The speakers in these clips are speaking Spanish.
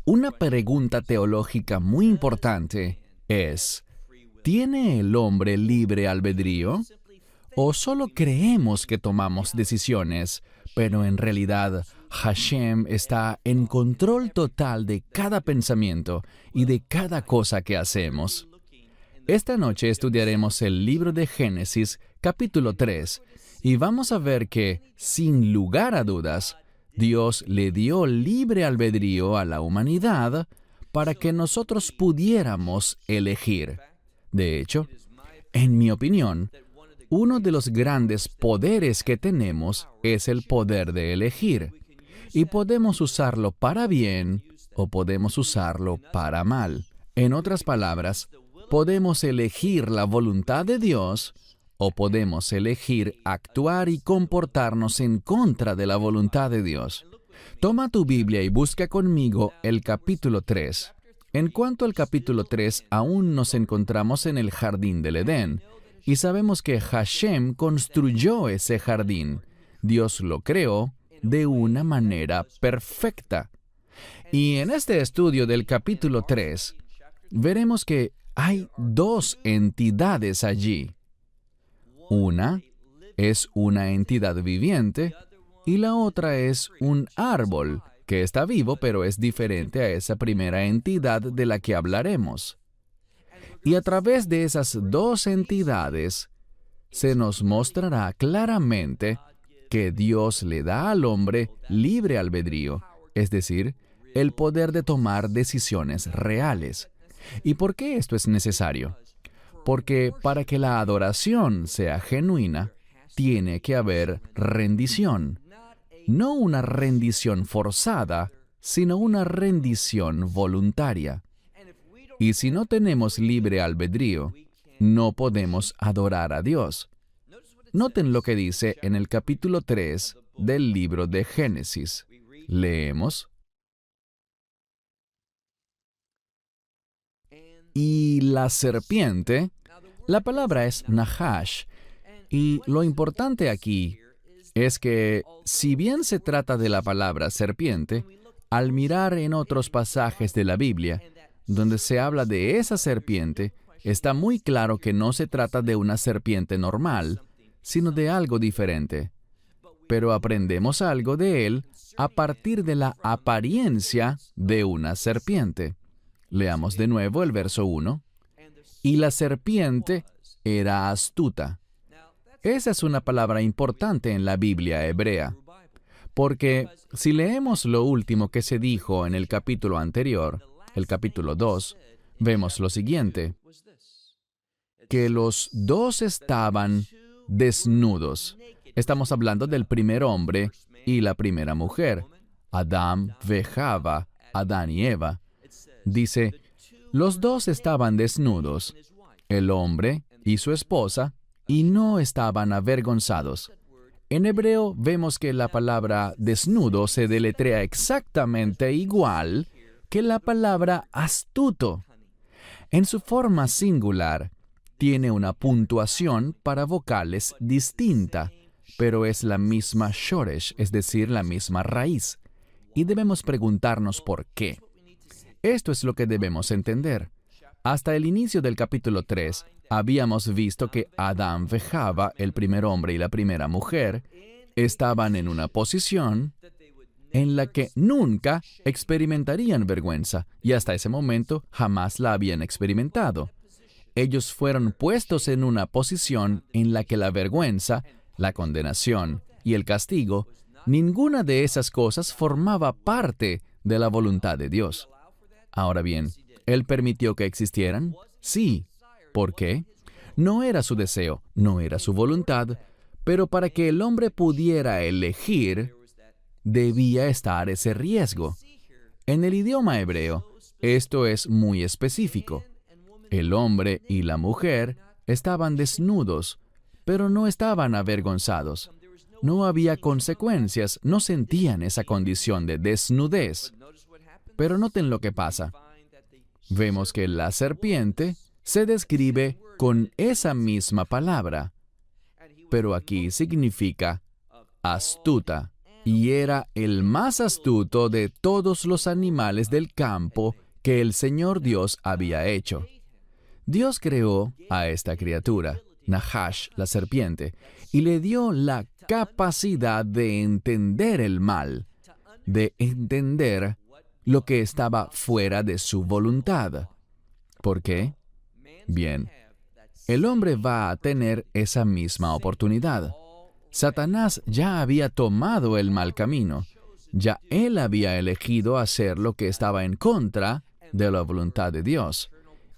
Una pregunta teológica muy importante es, ¿tiene el hombre libre albedrío? ¿O solo creemos que tomamos decisiones, pero en realidad Hashem está en control total de cada pensamiento y de cada cosa que hacemos? Esta noche estudiaremos el libro de Génesis, capítulo 3, y vamos a ver que, sin lugar a dudas, Dios le dio libre albedrío a la humanidad para que nosotros pudiéramos elegir. De hecho, en mi opinión, uno de los grandes poderes que tenemos es el poder de elegir, y podemos usarlo para bien o podemos usarlo para mal. En otras palabras, podemos elegir la voluntad de Dios o podemos elegir actuar y comportarnos en contra de la voluntad de Dios. Toma tu Biblia y busca conmigo el capítulo 3. En cuanto al capítulo 3, aún nos encontramos en el jardín del Edén, y sabemos que Hashem construyó ese jardín. Dios lo creó de una manera perfecta. Y en este estudio del capítulo 3, veremos que hay dos entidades allí. Una es una entidad viviente y la otra es un árbol que está vivo, pero es diferente a esa primera entidad de la que hablaremos. Y a través de esas dos entidades se nos mostrará claramente que Dios le da al hombre libre albedrío, es decir, el poder de tomar decisiones reales. ¿Y por qué esto es necesario? Porque para que la adoración sea genuina, tiene que haber rendición. No una rendición forzada, sino una rendición voluntaria. Y si no tenemos libre albedrío, no podemos adorar a Dios. Noten lo que dice en el capítulo 3 del libro de Génesis. Leemos. Y la serpiente, la palabra es Nahash, y lo importante aquí es que, si bien se trata de la palabra serpiente, al mirar en otros pasajes de la Biblia, donde se habla de esa serpiente, está muy claro que no se trata de una serpiente normal, sino de algo diferente. Pero aprendemos algo de él a partir de la apariencia de una serpiente. Leamos de nuevo el verso 1. Y la serpiente era astuta. Esa es una palabra importante en la Biblia hebrea, porque si leemos lo último que se dijo en el capítulo anterior, el capítulo 2, vemos lo siguiente, que los dos estaban desnudos. Estamos hablando del primer hombre y la primera mujer, Adán ve Java, Adán y Eva. Dice, los dos estaban desnudos, el hombre y su esposa, y no estaban avergonzados. En hebreo vemos que la palabra desnudo se deletrea exactamente igual que la palabra astuto. En su forma singular, tiene una puntuación para vocales distinta, pero es la misma shoresh, es decir, la misma raíz. Y debemos preguntarnos por qué. Esto es lo que debemos entender. Hasta el inicio del capítulo 3, habíamos visto que Adán ve Java, el primer hombre y la primera mujer, estaban en una posición en la que nunca experimentarían vergüenza, y hasta ese momento jamás la habían experimentado. Ellos fueron puestos en una posición en la que la vergüenza, la condenación y el castigo, ninguna de esas cosas formaba parte de la voluntad de Dios. Ahora bien, ¿Él permitió que existieran? Sí. ¿Por qué? No era su deseo, no era su voluntad, pero para que el hombre pudiera elegir, debía estar ese riesgo. En el idioma hebreo, esto es muy específico. El hombre y la mujer estaban desnudos, pero no estaban avergonzados. No había consecuencias, no sentían esa condición de desnudez. Pero noten lo que pasa. Vemos que la serpiente se describe con esa misma palabra, pero aquí significa astuta. y era el más astuto de todos los animales del campo que el Señor Dios había hecho. Dios creó a esta criatura, Nahash, la serpiente, y le dio la capacidad de entender el mal, de entender lo que estaba fuera de su voluntad. ¿Por qué? Bien, el hombre va a tener esa misma oportunidad. Satanás ya había tomado el mal camino. Ya él había elegido hacer lo que estaba en contra de la voluntad de Dios.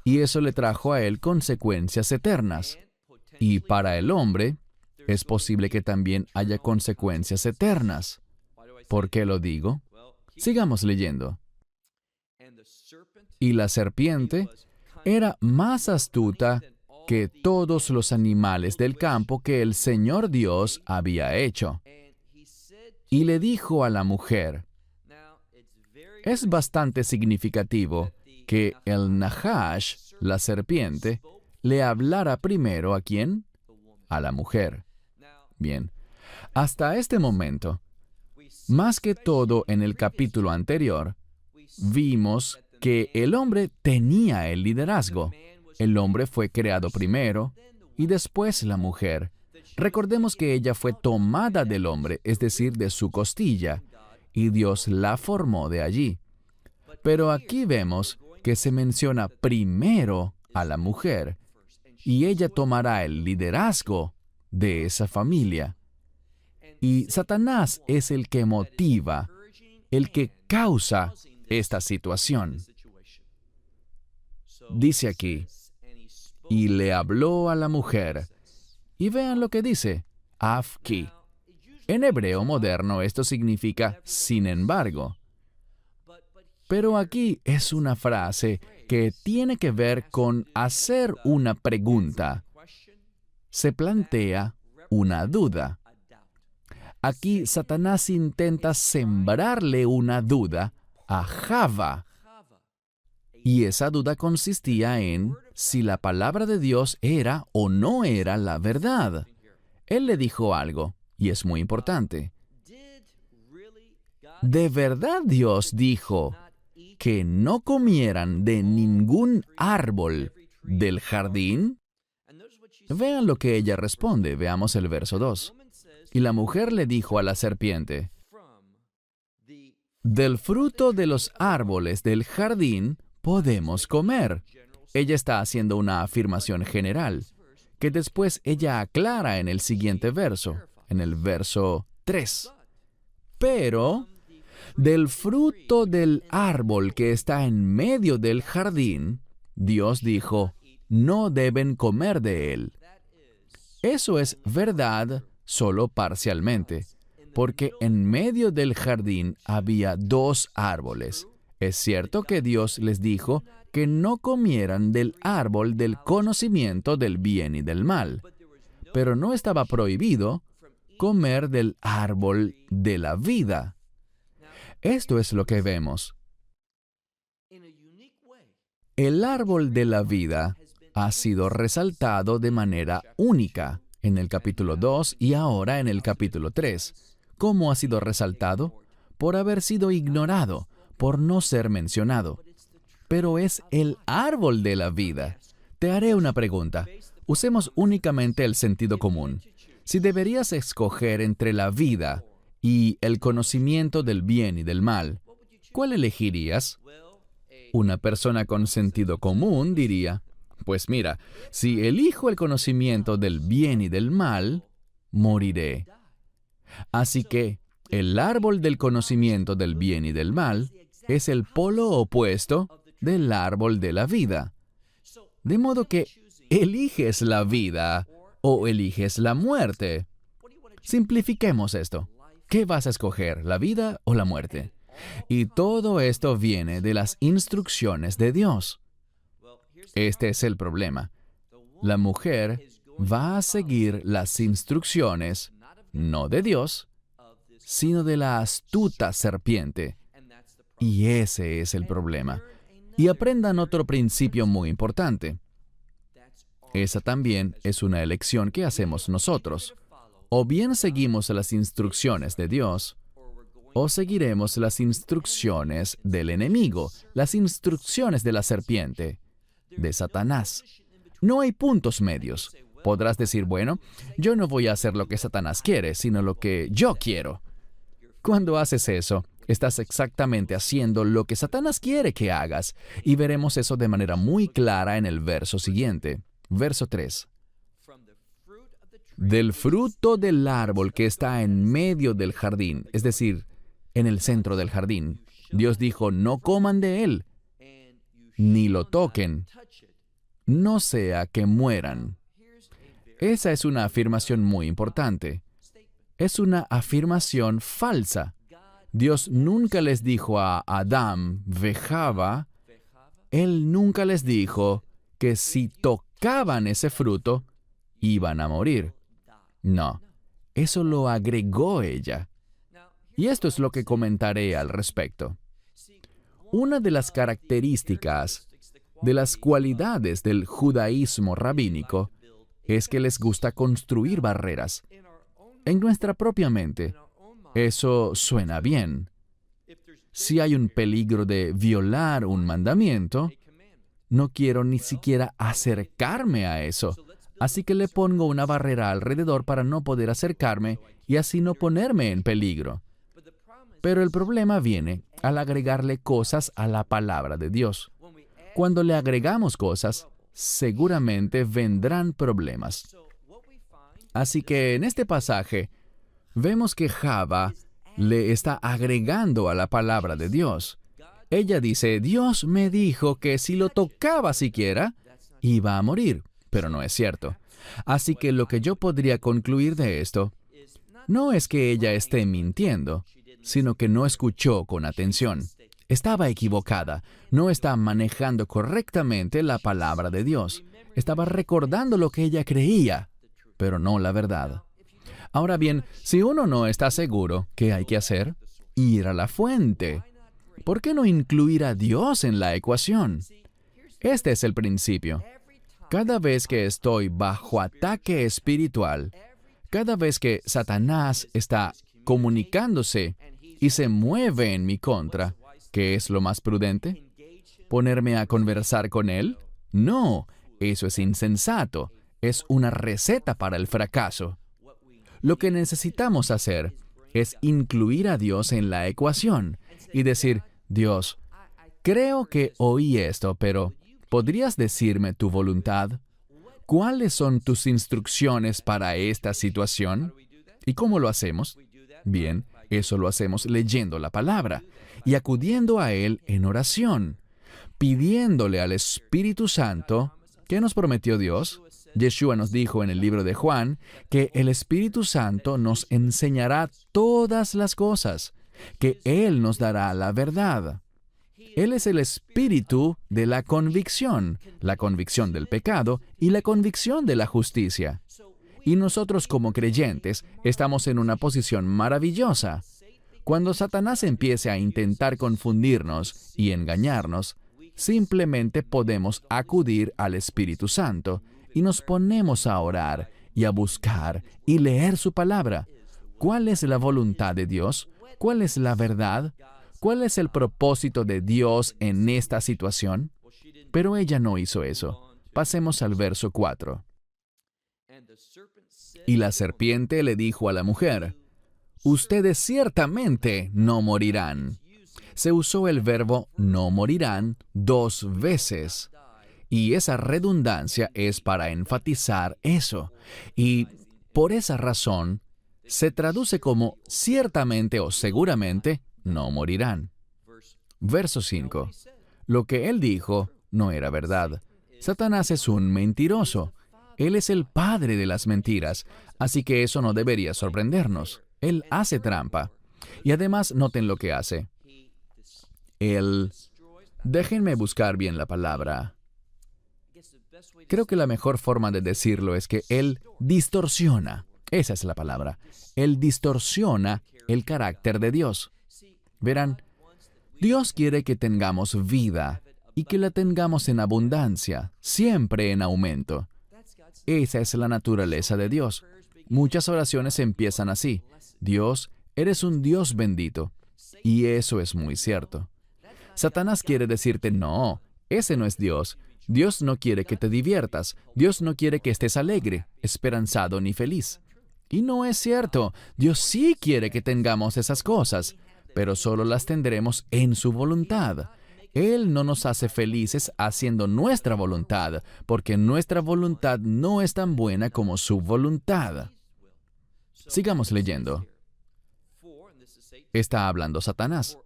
Y eso le trajo a él consecuencias eternas. Y para el hombre, es posible que también haya consecuencias eternas. ¿Por qué lo digo? Sigamos leyendo. Y la serpiente era más astuta que todos los animales del campo que el Señor Dios había hecho. Y le dijo a la mujer, es bastante significativo que el Nahash, la serpiente, le hablara primero ¿a quién? A la mujer. Bien, hasta este momento, más que todo en el capítulo anterior, vimos que el hombre tenía el liderazgo. El hombre fue creado primero y después la mujer. Recordemos que ella fue tomada del hombre, es decir, de su costilla, y Dios la formó de allí. Pero aquí vemos que se menciona primero a la mujer, y ella tomará el liderazgo de esa familia. Y Satanás es el que motiva, el que causa esta situación. Dice aquí, y le habló a la mujer. Y vean lo que dice, afki. En hebreo moderno esto significa sin embargo. Pero aquí es una frase que tiene que ver con hacer una pregunta. Se plantea una duda. Aquí Satanás intenta sembrarle una duda a Java. Y esa duda consistía en si la palabra de Dios era o no era la verdad. Él le dijo algo, y es muy importante. ¿De verdad Dios dijo que no comieran de ningún árbol del jardín? Vean lo que ella responde. Veamos el verso 2. Y la mujer le dijo a la serpiente, del fruto de los árboles del jardín podemos comer. Ella está haciendo una afirmación general, que después ella aclara en el siguiente verso, en el verso 3. Pero del fruto del árbol que está en medio del jardín, Dios dijo, no deben comer de él. Eso es verdad solo parcialmente, porque en medio del jardín había dos árboles. Es cierto que Dios les dijo que no comieran del árbol del conocimiento del bien y del mal, pero no estaba prohibido comer del árbol de la vida. Esto es lo que vemos. El árbol de la vida ha sido resaltado de manera única en el capítulo 2 y ahora en el capítulo 3. ¿Cómo ha sido resaltado? Por haber sido ignorado, por no ser mencionado. Pero es el árbol de la vida. Te haré una pregunta. Usemos únicamente el sentido común. Si deberías escoger entre la vida y el conocimiento del bien y del mal, ¿cuál elegirías? Una persona con sentido común diría, pues mira, si elijo el conocimiento del bien y del mal, moriré. Así que el árbol del conocimiento del bien y del mal es el polo opuesto del árbol de la vida. De modo que eliges la vida o eliges la muerte. Simplifiquemos esto. ¿Qué vas a escoger, la vida o la muerte? Y todo esto viene de las instrucciones de Dios. Este es el problema. La mujer va a seguir las instrucciones, no de Dios, sino de la astuta serpiente. Y ese es el problema. Y aprendan otro principio muy importante. Esa también es una elección que hacemos nosotros. O bien seguimos las instrucciones de Dios, o seguiremos las instrucciones del enemigo, las instrucciones de la serpiente, de Satanás. No hay puntos medios. Podrás decir, bueno, yo no voy a hacer lo que Satanás quiere, sino lo que yo quiero. Cuando haces eso, estás exactamente haciendo lo que Satanás quiere que hagas, y veremos eso de manera muy clara en el verso siguiente. Verso 3. Del fruto del árbol que está en medio del jardín, es decir, en el centro del jardín, Dios dijo, no coman de él, ni lo toquen, no sea que mueran. Esa es una afirmación muy importante. Es una afirmación falsa. Dios nunca les dijo a Adán, ve Java, Él nunca les dijo que si tocaban ese fruto, iban a morir. No, eso lo agregó ella. Y esto es lo que comentaré al respecto. Una de las características, de las cualidades del judaísmo rabínico, es que les gusta construir barreras. En nuestra propia mente, eso suena bien. Si hay un peligro de violar un mandamiento, no quiero ni siquiera acercarme a eso. Así que le pongo una barrera alrededor para no poder acercarme y así no ponerme en peligro. Pero el problema viene al agregarle cosas a la palabra de Dios. Cuando le agregamos cosas, seguramente vendrán problemas. Así que en este pasaje, vemos que Java le está agregando a la palabra de Dios. Ella dice, Dios me dijo que si lo tocaba siquiera, iba a morir. Pero no es cierto. Así que lo que yo podría concluir de esto, no es que ella esté mintiendo, sino que no escuchó con atención. Estaba equivocada. No está manejando correctamente la palabra de Dios. Estaba recordando lo que ella creía, pero no la verdad. Ahora bien, si uno no está seguro, ¿qué hay que hacer? Ir a la fuente. ¿Por qué no incluir a Dios en la ecuación? Este es el principio. Cada vez que estoy bajo ataque espiritual, cada vez que Satanás está comunicándose y se mueve en mi contra, ¿qué es lo más prudente? ¿Ponerme a conversar con él? No, eso es insensato. Es una receta para el fracaso. Lo que necesitamos hacer es incluir a Dios en la ecuación y decir, Dios, creo que oí esto, pero ¿podrías decirme tu voluntad? ¿Cuáles son tus instrucciones para esta situación? ¿Y cómo lo hacemos? Bien, eso lo hacemos leyendo la palabra y acudiendo a Él en oración, pidiéndole al Espíritu Santo. ¿Qué nos prometió Dios? Yeshua nos dijo en el libro de Juan que el Espíritu Santo nos enseñará todas las cosas, que Él nos dará la verdad. Él es el espíritu de la convicción del pecado y la convicción de la justicia. Y nosotros como creyentes estamos en una posición maravillosa. Cuando Satanás empiece a intentar confundirnos y engañarnos, simplemente podemos acudir al Espíritu Santo y nos ponemos a orar y a buscar y leer su palabra. ¿Cuál es la voluntad de Dios? ¿Cuál es la verdad? ¿Cuál es el propósito de Dios en esta situación? Pero ella no hizo eso. Pasemos al verso 4. Y la serpiente le dijo a la mujer, ustedes ciertamente no morirán. Se usó el verbo no morirán 2 veces. Y esa redundancia es para enfatizar eso. Y por esa razón, se traduce como ciertamente o seguramente no morirán. Verso 5. Lo que él dijo no era verdad. Satanás es un mentiroso. Él es el padre de las mentiras, así que eso no debería sorprendernos. Él hace trampa. Y además, noten lo que hace. Déjenme buscar bien la palabra. Creo que la mejor forma de decirlo es que él distorsiona. Esa es la palabra. Él distorsiona el carácter de Dios. Verán, Dios quiere que tengamos vida y que la tengamos en abundancia, siempre en aumento. Esa es la naturaleza de Dios. Muchas oraciones empiezan así. Dios, eres un Dios bendito. Y eso es muy cierto. Satanás quiere decirte, no, ese no es Dios. Dios no quiere que te diviertas. Dios no quiere que estés alegre, esperanzado ni feliz. Y no es cierto. Dios sí quiere que tengamos esas cosas, pero solo las tendremos en su voluntad. Él no nos hace felices haciendo nuestra voluntad, porque nuestra voluntad no es tan buena como su voluntad. Sigamos leyendo. Está hablando Satanás.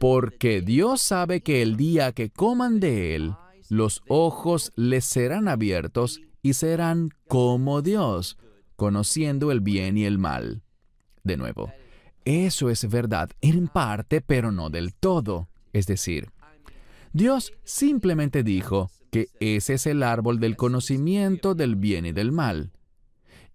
Porque Dios sabe que el día que coman de él, los ojos les serán abiertos y serán como Dios, conociendo el bien y el mal. De nuevo, eso es verdad en parte, pero no del todo. Es decir, Dios simplemente dijo que ese es el árbol del conocimiento del bien y del mal.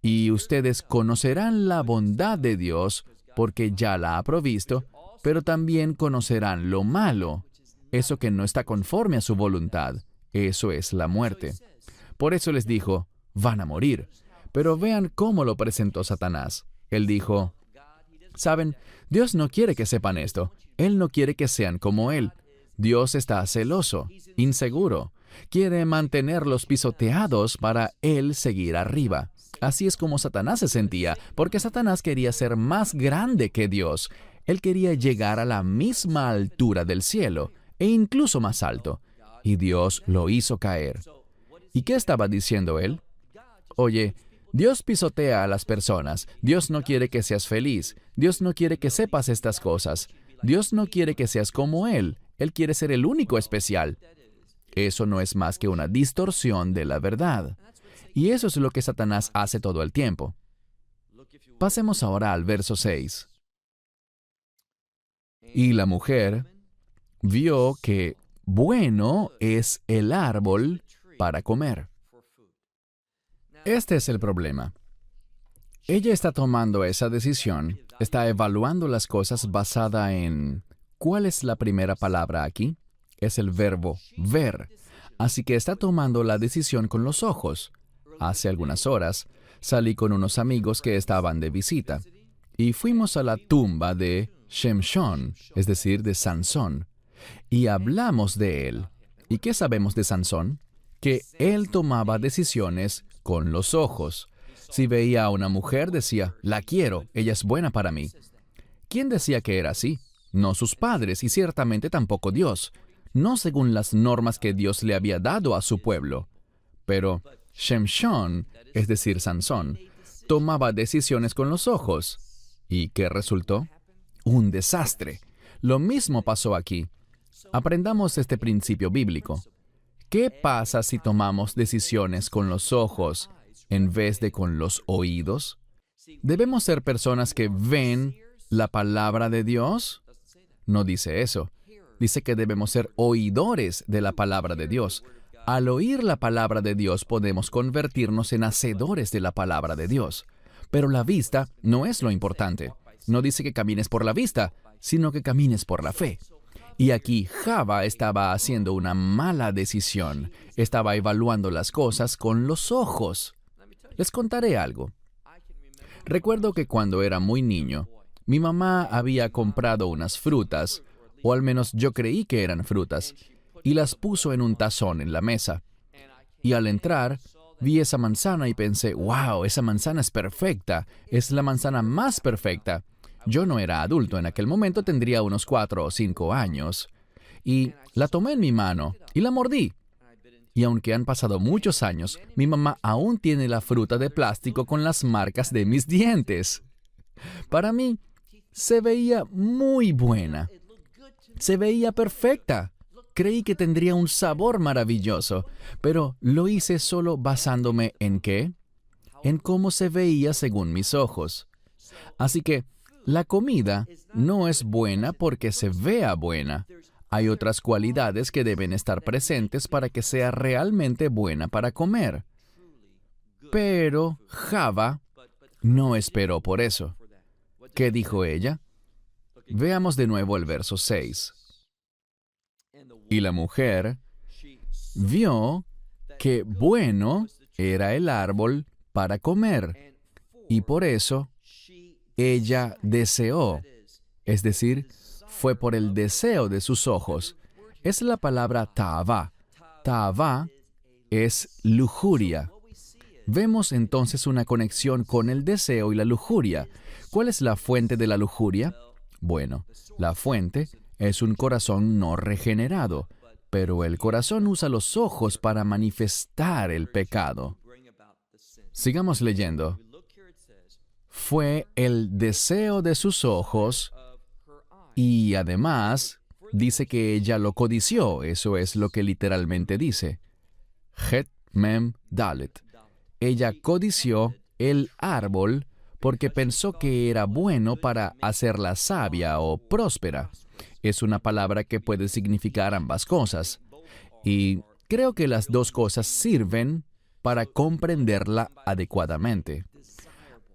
Y ustedes conocerán la bondad de Dios porque ya la ha provisto, pero también conocerán lo malo, eso que no está conforme a su voluntad. Eso es la muerte. Por eso les dijo, van a morir. Pero vean cómo lo presentó Satanás. Él dijo, ¿saben? Dios no quiere que sepan esto. Él no quiere que sean como Él. Dios está celoso, inseguro. Quiere mantenerlos pisoteados para Él seguir arriba. Así es como Satanás se sentía, porque Satanás quería ser más grande que Dios. Él quería llegar a la misma altura del cielo, e incluso más alto. Y Dios lo hizo caer. ¿Y qué estaba diciendo él? Oye, Dios pisotea a las personas. Dios no quiere que seas feliz. Dios no quiere que sepas estas cosas. Dios no quiere que seas como Él. Él quiere ser el único especial. Eso no es más que una distorsión de la verdad. Y eso es lo que Satanás hace todo el tiempo. Pasemos ahora al verso 6. Y la mujer vio que bueno es el árbol para comer. Este es el problema. Ella está tomando esa decisión, está evaluando las cosas basada en... ¿Cuál es la primera palabra aquí? Es el verbo ver. Así que está tomando la decisión con los ojos. Hace algunas horas salí con unos amigos que estaban de visita y fuimos a la tumba de Shemshon, es decir, de Sansón, y hablamos de él. ¿Y qué sabemos de Sansón? Que él tomaba decisiones con los ojos. Si veía a una mujer, decía, la quiero, ella es buena para mí. ¿Quién decía que era así? No sus padres y ciertamente tampoco Dios. No según las normas que Dios le había dado a su pueblo. Pero Shemshon, es decir, Sansón, tomaba decisiones con los ojos. ¿Y qué resultó? Un desastre. Lo mismo pasó aquí. Aprendamos este principio bíblico. ¿Qué pasa si tomamos decisiones con los ojos en vez de con los oídos? ¿Debemos ser personas que ven la palabra de Dios? No dice eso. Dice que debemos ser oidores de la palabra de Dios. Al oír la palabra de Dios podemos convertirnos en hacedores de la palabra de Dios. Pero la vista no es lo importante. No dice que camines por la vista, sino que camines por la fe. Y aquí Java estaba haciendo una mala decisión. Estaba evaluando las cosas con los ojos. Les contaré algo. Recuerdo que cuando era muy niño, mi mamá había comprado unas frutas, o al menos yo creí que eran frutas, y las puso en un tazón en la mesa. Y al entrar, vi esa manzana y pensé, wow, esa manzana es perfecta, es la manzana más perfecta. Yo no era adulto en aquel momento, tendría unos 4 o 5 años. Y la tomé en mi mano y la mordí. Y aunque han pasado muchos años, mi mamá aún tiene la fruta de plástico con las marcas de mis dientes. Para mí, se veía muy buena. Se veía perfecta. Creí que tendría un sabor maravilloso, pero lo hice solo basándome ¿en qué? En cómo se veía según mis ojos. Así que, la comida no es buena porque se vea buena. Hay otras cualidades que deben estar presentes para que sea realmente buena para comer. Pero Java no esperó por eso. ¿Qué dijo ella? Veamos de nuevo el verso 6. Y la mujer vio que bueno era el árbol para comer, y por eso ella deseó, es decir, fue por el deseo de sus ojos. Es la palabra ta'avá. Ta'avá es lujuria. Vemos entonces una conexión con el deseo y la lujuria. ¿Cuál es la fuente de la lujuria? Bueno, la fuente es un corazón no regenerado, pero el corazón usa los ojos para manifestar el pecado. Sigamos leyendo. Fue el deseo de sus ojos y además dice que ella lo codició. Eso es lo que literalmente dice. Het mem dalet. Ella codició el árbol porque pensó que era bueno para hacerla sabia o próspera. Es una palabra que puede significar ambas cosas. Y creo que las dos cosas sirven para comprenderla adecuadamente.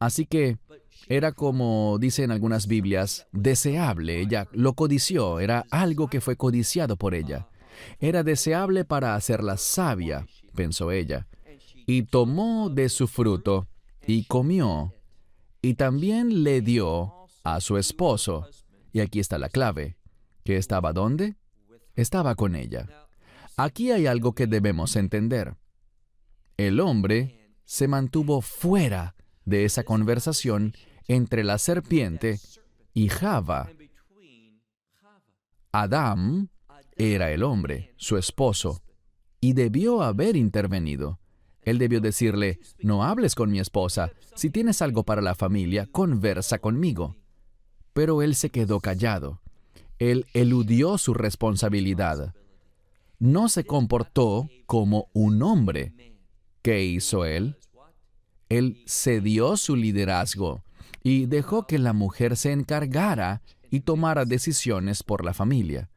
Así que era como dicen algunas Biblias, deseable. Ella lo codició, era algo que fue codiciado por ella. Era deseable para hacerla sabia, pensó ella. Y tomó de su fruto y comió. Y también le dio a su esposo. Y aquí está la clave. ¿Que estaba dónde? Estaba con ella. Aquí hay algo que debemos entender. El hombre se mantuvo fuera de esa conversación entre la serpiente y Java. Adán era el hombre, su esposo, y debió haber intervenido. Él debió decirle, no hables con mi esposa. Si tienes algo para la familia, conversa conmigo. Pero él se quedó callado. Él eludió su responsabilidad. No se comportó como un hombre. ¿Qué hizo él? Él cedió su liderazgo y dejó que la mujer se encargara y tomara decisiones por la familia.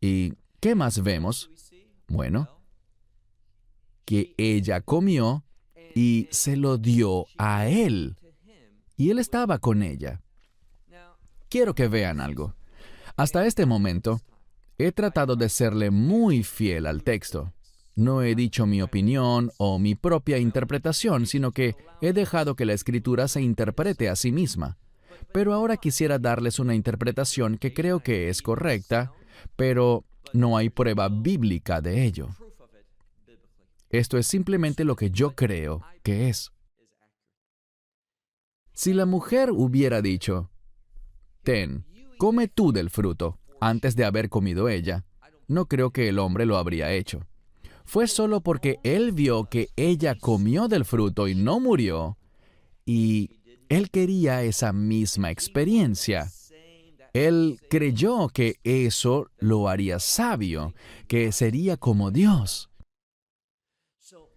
¿Y qué más vemos? Bueno, que ella comió y se lo dio a él. Y él estaba con ella. Quiero que vean algo. Hasta este momento, he tratado de serle muy fiel al texto. No he dicho mi opinión o mi propia interpretación, sino que he dejado que la Escritura se interprete a sí misma. Pero ahora quisiera darles una interpretación que creo que es correcta, pero no hay prueba bíblica de ello. Esto es simplemente lo que yo creo que es. Si la mujer hubiera dicho, «Ten, come tú del fruto», antes de haber comido ella, no creo que el hombre lo habría hecho. Fue solo porque él vio que ella comió del fruto y no murió, y él quería esa misma experiencia. Él creyó que eso lo haría sabio, que sería como Dios.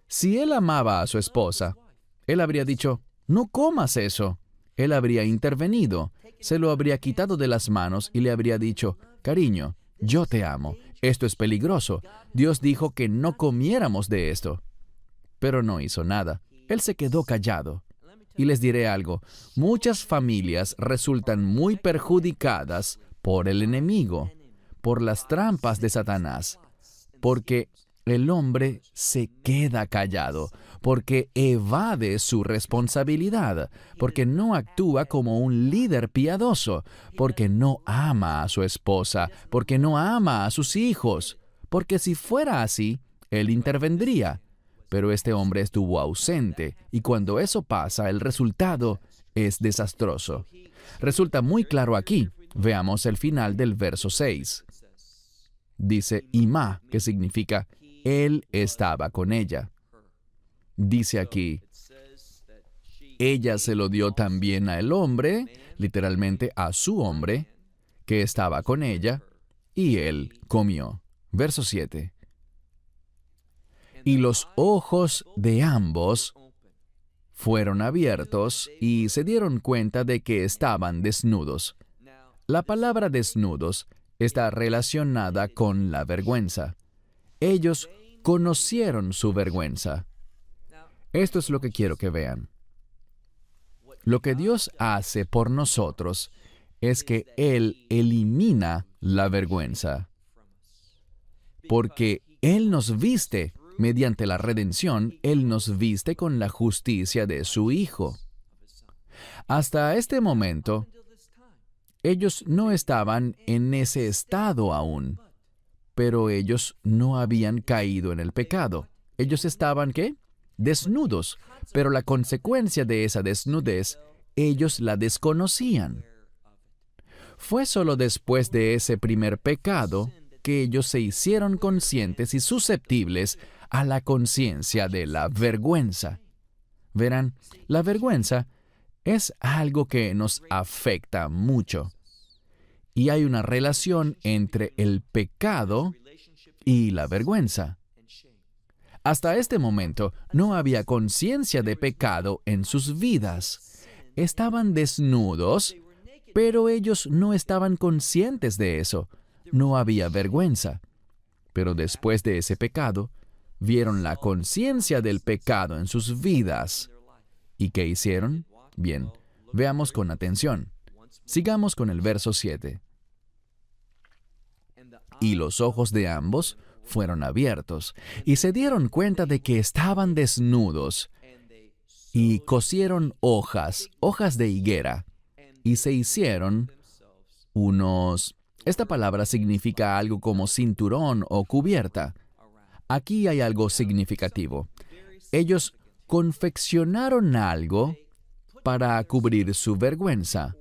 Si él amaba a su esposa, él habría dicho, no comas eso. Él habría intervenido, se lo habría quitado de las manos y le habría dicho, cariño, yo te amo, esto es peligroso. Dios dijo que no comiéramos de esto. Pero no hizo nada. Él se quedó callado. Y les diré algo, muchas familias resultan muy perjudicadas por el enemigo, por las trampas de Satanás, porque el hombre se queda callado, porque evade su responsabilidad, porque no actúa como un líder piadoso, porque no ama a su esposa, porque no ama a sus hijos, porque si fuera así, él intervendría. Pero este hombre estuvo ausente, y cuando eso pasa, el resultado es desastroso. Resulta muy claro aquí. Veamos el final del verso 6. Dice Imá, que significa él estaba con ella. Dice aquí, ella se lo dio también al hombre, literalmente a su hombre, que estaba con ella, y él comió. Verso 7. Y los ojos de ambos fueron abiertos y se dieron cuenta de que estaban desnudos. La palabra desnudos está relacionada con la vergüenza. Ellos conocieron su vergüenza. Esto es lo que quiero que vean. Lo que Dios hace por nosotros es que Él elimina la vergüenza. Porque Él nos viste, mediante la redención, Él nos viste con la justicia de su Hijo. Hasta este momento, Ellos no estaban en ese estado aún, pero ellos no habían caído en el pecado. Ellos estaban, ¿qué? Desnudos, pero la consecuencia de esa desnudez, ellos la desconocían. Fue solo después de ese primer pecado que ellos se hicieron conscientes y susceptibles a la conciencia de la vergüenza. Verán, la vergüenza es algo que nos afecta mucho. Y hay una relación entre el pecado y la vergüenza. Hasta este momento no había conciencia de pecado en sus vidas. Estaban desnudos, pero ellos no estaban conscientes de eso. No había vergüenza. Pero después de ese pecado, vieron la conciencia del pecado en sus vidas. ¿Y qué hicieron? Bien, veamos con atención. Sigamos con el verso 7. Y los ojos de ambos fueron abiertos, y se dieron cuenta de que estaban desnudos, y cosieron hojas de higuera, y se hicieron unos... Esta palabra significa algo como cinturón o cubierta. Aquí hay algo significativo. Ellos confeccionaron algo para cubrir su vergüenza,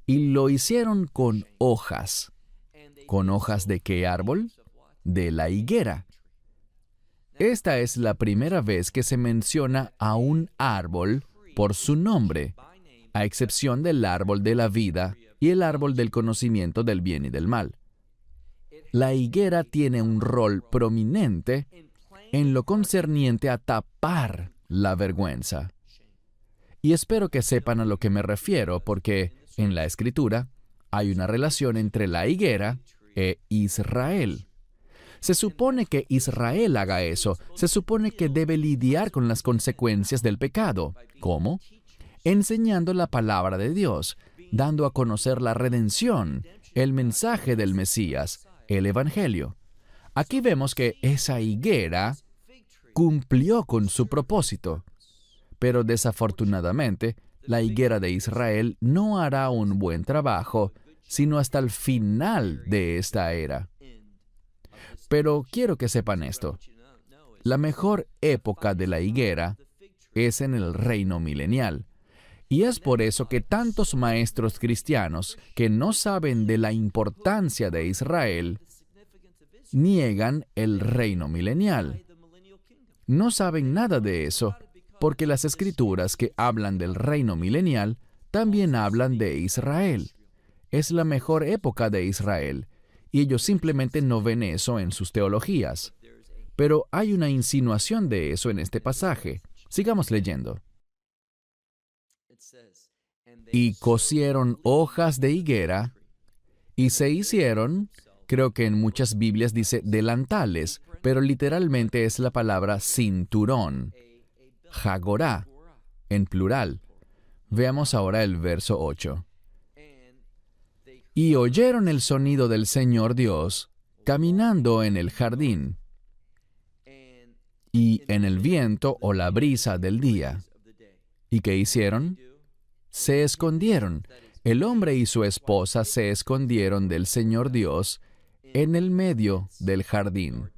y lo hicieron con hojas. ¿Con hojas de qué árbol? De la higuera. Esta es la primera vez que se menciona a un árbol por su nombre, a excepción del árbol de la vida y el árbol del conocimiento del bien y del mal. La higuera tiene un rol prominente en lo concerniente a tapar la vergüenza. Y espero que sepan a lo que me refiero, porque en la Escritura hay una relación entre la higuera e Israel. Se supone que Israel haga eso. Se supone que debe lidiar con las consecuencias del pecado. ¿Cómo? Enseñando la palabra de Dios, dando a conocer la redención, el mensaje del Mesías, el Evangelio. Aquí vemos que esa higuera cumplió con su propósito. Pero desafortunadamente, la higuera de Israel no hará un buen trabajo, sino hasta el final de esta era. Pero quiero que sepan esto. La mejor época de la higuera es en el reino milenial. Y es por eso que tantos maestros cristianos que no saben de la importancia de Israel niegan el reino milenial. No saben nada de eso, porque las escrituras que hablan del reino milenial también hablan de Israel. Es la mejor época de Israel, y ellos simplemente no ven eso en sus teologías. Pero hay una insinuación de eso en este pasaje. Sigamos leyendo. Y cosieron hojas de higuera, y se hicieron, creo que en muchas Biblias dice delantales, pero literalmente es la palabra cinturón, jagorá, en plural. Veamos ahora el verso 8. Y oyeron el sonido del Señor Dios caminando en el jardín, y en el viento o la brisa del día. ¿Y qué hicieron? Se escondieron. El hombre y su esposa se escondieron del Señor Dios en el medio del jardín,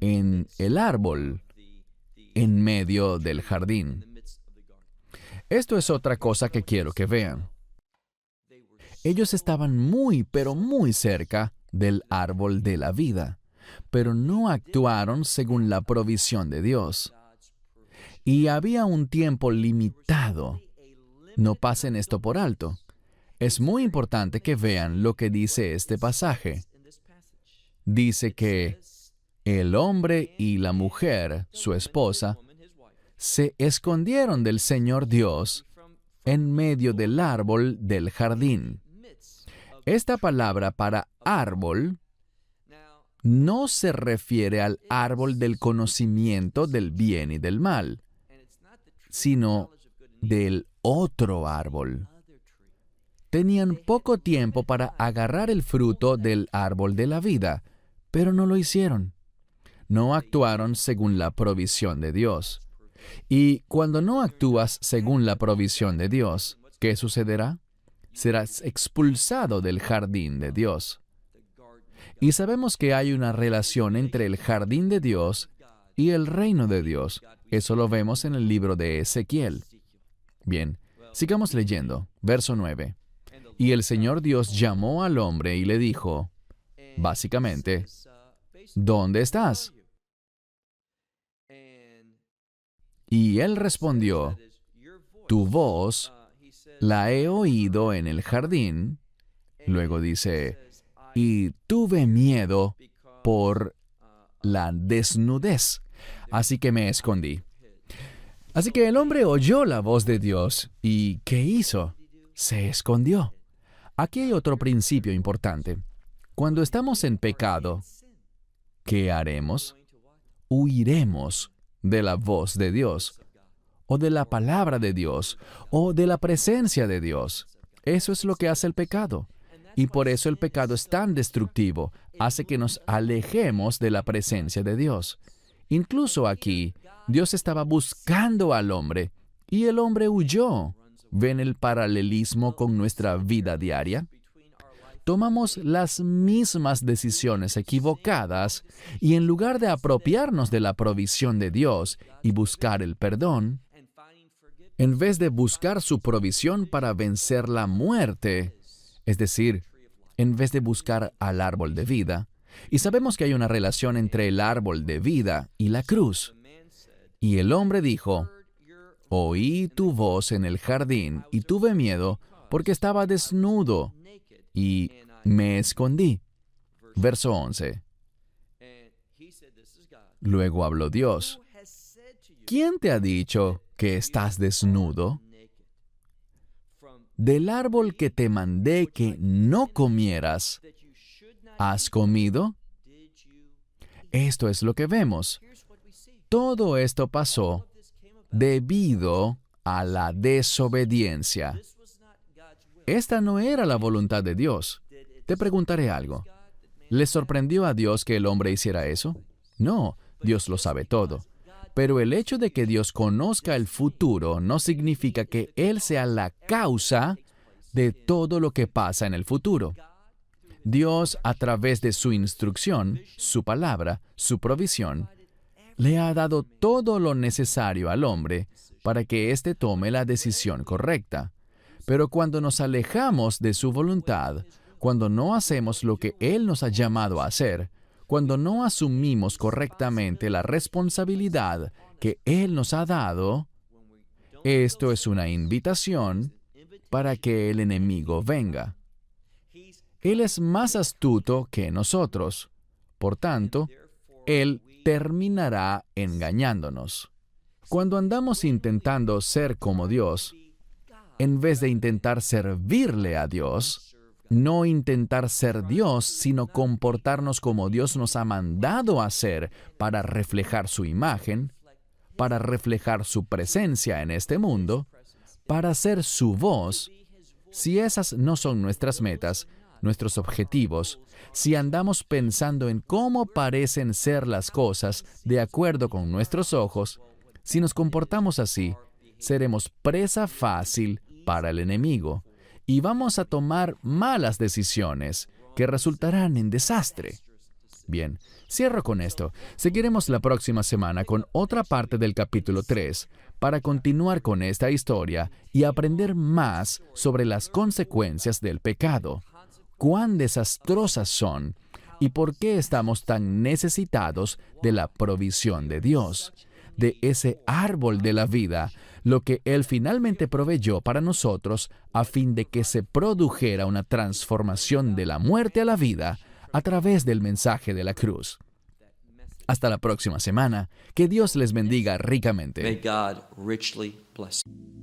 en el árbol, en medio del jardín. Esto es otra cosa que quiero que vean. Ellos estaban muy, pero muy cerca del árbol de la vida, pero no actuaron según la provisión de Dios. Y había un tiempo limitado. No pasen esto por alto. Es muy importante que vean lo que dice este pasaje. Dice que el hombre y la mujer, su esposa, se escondieron del Señor Dios en medio del árbol del jardín. Esta palabra para árbol no se refiere al árbol del conocimiento del bien y del mal, sino del otro árbol. Tenían poco tiempo para agarrar el fruto del árbol de la vida, pero no lo hicieron. No actuaron según la provisión de Dios. Y cuando no actúas según la provisión de Dios, ¿qué sucederá? serás expulsado del jardín de Dios. Y sabemos que hay una relación entre el jardín de Dios y el reino de Dios. Eso lo vemos en el libro de Ezequiel. Bien, sigamos leyendo. Verso 9. Y el Señor Dios llamó al hombre y le dijo, básicamente, ¿dónde estás? Y él respondió, tu voz la he oído en el jardín. Luego dice, y tuve miedo por la desnudez, así que me escondí. Así que el hombre oyó la voz de Dios, ¿y qué hizo? Se escondió. Aquí hay otro principio importante. Cuando estamos en pecado, ¿qué haremos? Huiremos de la voz de Dios, o de la palabra de Dios, o de la presencia de Dios. Eso es lo que hace el pecado. Y por eso el pecado es tan destructivo, hace que nos alejemos de la presencia de Dios. Incluso aquí, Dios estaba buscando al hombre, y el hombre huyó. ¿Ven el paralelismo con nuestra vida diaria? Tomamos las mismas decisiones equivocadas, y en lugar de apropiarnos de la provisión de Dios y buscar el perdón, en vez de buscar su provisión para vencer la muerte, es decir, en vez de buscar al árbol de vida, y sabemos que hay una relación entre el árbol de vida y la cruz. Y el hombre dijo, oí tu voz en el jardín y tuve miedo porque estaba desnudo y me escondí. Verso 11. Luego habló Dios, ¿quién te ha dicho que estás desnudo? Del árbol que te mandé que no comieras, ¿has comido? Esto es lo que vemos. Todo esto pasó debido a la desobediencia. Esta no era la voluntad de Dios. Te preguntaré algo. ¿Le sorprendió a Dios que el hombre hiciera eso? No, Dios lo sabe todo. Pero el hecho de que Dios conozca el futuro no significa que Él sea la causa de todo lo que pasa en el futuro. Dios, a través de su instrucción, su palabra, su provisión, le ha dado todo lo necesario al hombre para que éste tome la decisión correcta. Pero cuando nos alejamos de su voluntad, cuando no hacemos lo que Él nos ha llamado a hacer, cuando no asumimos correctamente la responsabilidad que Él nos ha dado, esto es una invitación para que el enemigo venga. Él es más astuto que nosotros. Por tanto, Él terminará engañándonos. Cuando andamos intentando ser como Dios, en vez de intentar servirle a Dios, no intentar ser Dios, sino comportarnos como Dios nos ha mandado a hacer para reflejar su imagen, para reflejar su presencia en este mundo, para ser su voz, si esas no son nuestras metas, nuestros objetivos, si andamos pensando en cómo parecen ser las cosas de acuerdo con nuestros ojos, si nos comportamos así, seremos presa fácil para el enemigo y vamos a tomar malas decisiones que resultarán en desastre. Bien, cierro con esto. Seguiremos la próxima semana con otra parte del capítulo 3 para continuar con esta historia y aprender más sobre las consecuencias del pecado, cuán desastrosas son y por qué estamos tan necesitados de la provisión de Dios, de ese árbol de la vida, lo que Él finalmente proveyó para nosotros a fin de que se produjera una transformación de la muerte a la vida a través del mensaje de la cruz. Hasta la próxima semana. Que Dios les bendiga ricamente. May God richly bless you.